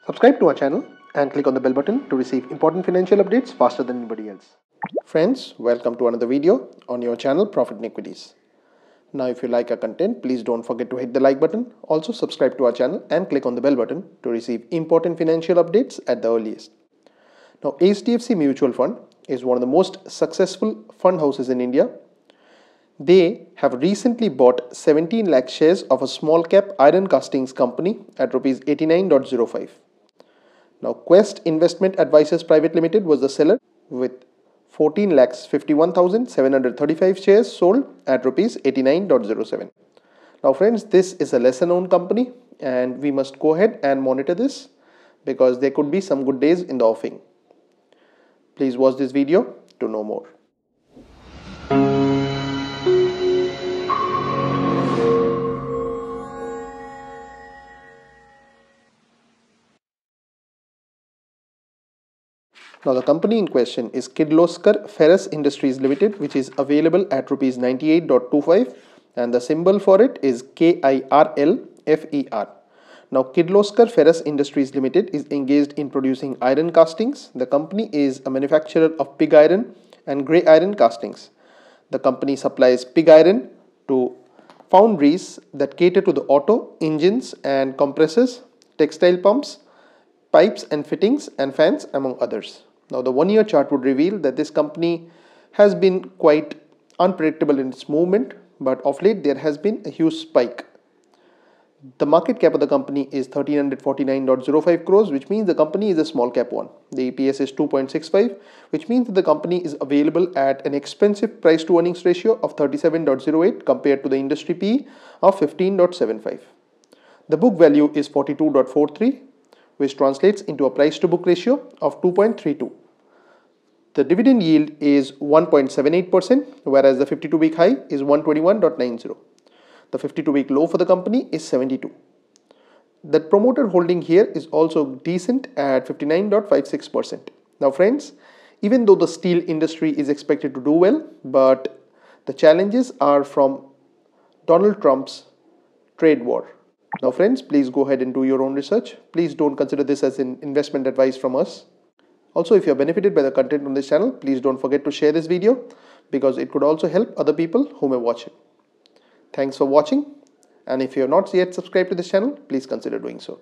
Subscribe to our channel and click on the bell button to receive important financial updates faster than anybody else. Friends, welcome to another video on your channel Profit and Equities. Now if you like our content, please don't forget to hit the like button. Also subscribe to our channel and click on the bell button to receive important financial updates at the earliest. Now HDFC Mutual Fund is one of the most successful fund houses in India. They have recently bought 17 lakh shares of a small cap iron castings company at Rs 89.05. Now, Quest Investment Advisors Private Limited was the seller with 14,51,735 shares sold at Rs 89.07. Now, friends, this is a lesser known company and we must go ahead and monitor this because there could be some good days in the offing. Please watch this video to know more. Now the company in question is Kirloskar Ferrous Industries Limited, which is available at Rs 98.25 and the symbol for it is KIRLFER. Now Kirloskar Ferrous Industries Limited is engaged in producing iron castings. The company is a manufacturer of pig iron and grey iron castings. The company supplies pig iron to foundries that cater to the auto, engines and compressors, textile pumps, pipes and fittings and fans, among others. Now the 1 year chart would reveal that this company has been quite unpredictable in its movement, but of late there has been a huge spike. The market cap of the company is 1349.05 crores, which means the company is a small cap one. The EPS is 2.65, which means that the company is available at an expensive price to earnings ratio of 37.08 compared to the industry PE of 15.75. The book value is 42.43, which translates into a price to book ratio of 2.32. The dividend yield is 1.78%, whereas the 52-week high is 121.90. The 52-week low for the company is 72. The promoter holding here is also decent at 59.56%. Now friends, even though the steel industry is expected to do well, but the challenges are from Donald Trump's trade war. Now friends, please go ahead and do your own research. Please don't consider this as an investment advice from us. Also, if you are benefited by the content on this channel, please don't forget to share this video because it could also help other people who may watch it. Thanks for watching, and if you have not yet subscribed to this channel, please consider doing so.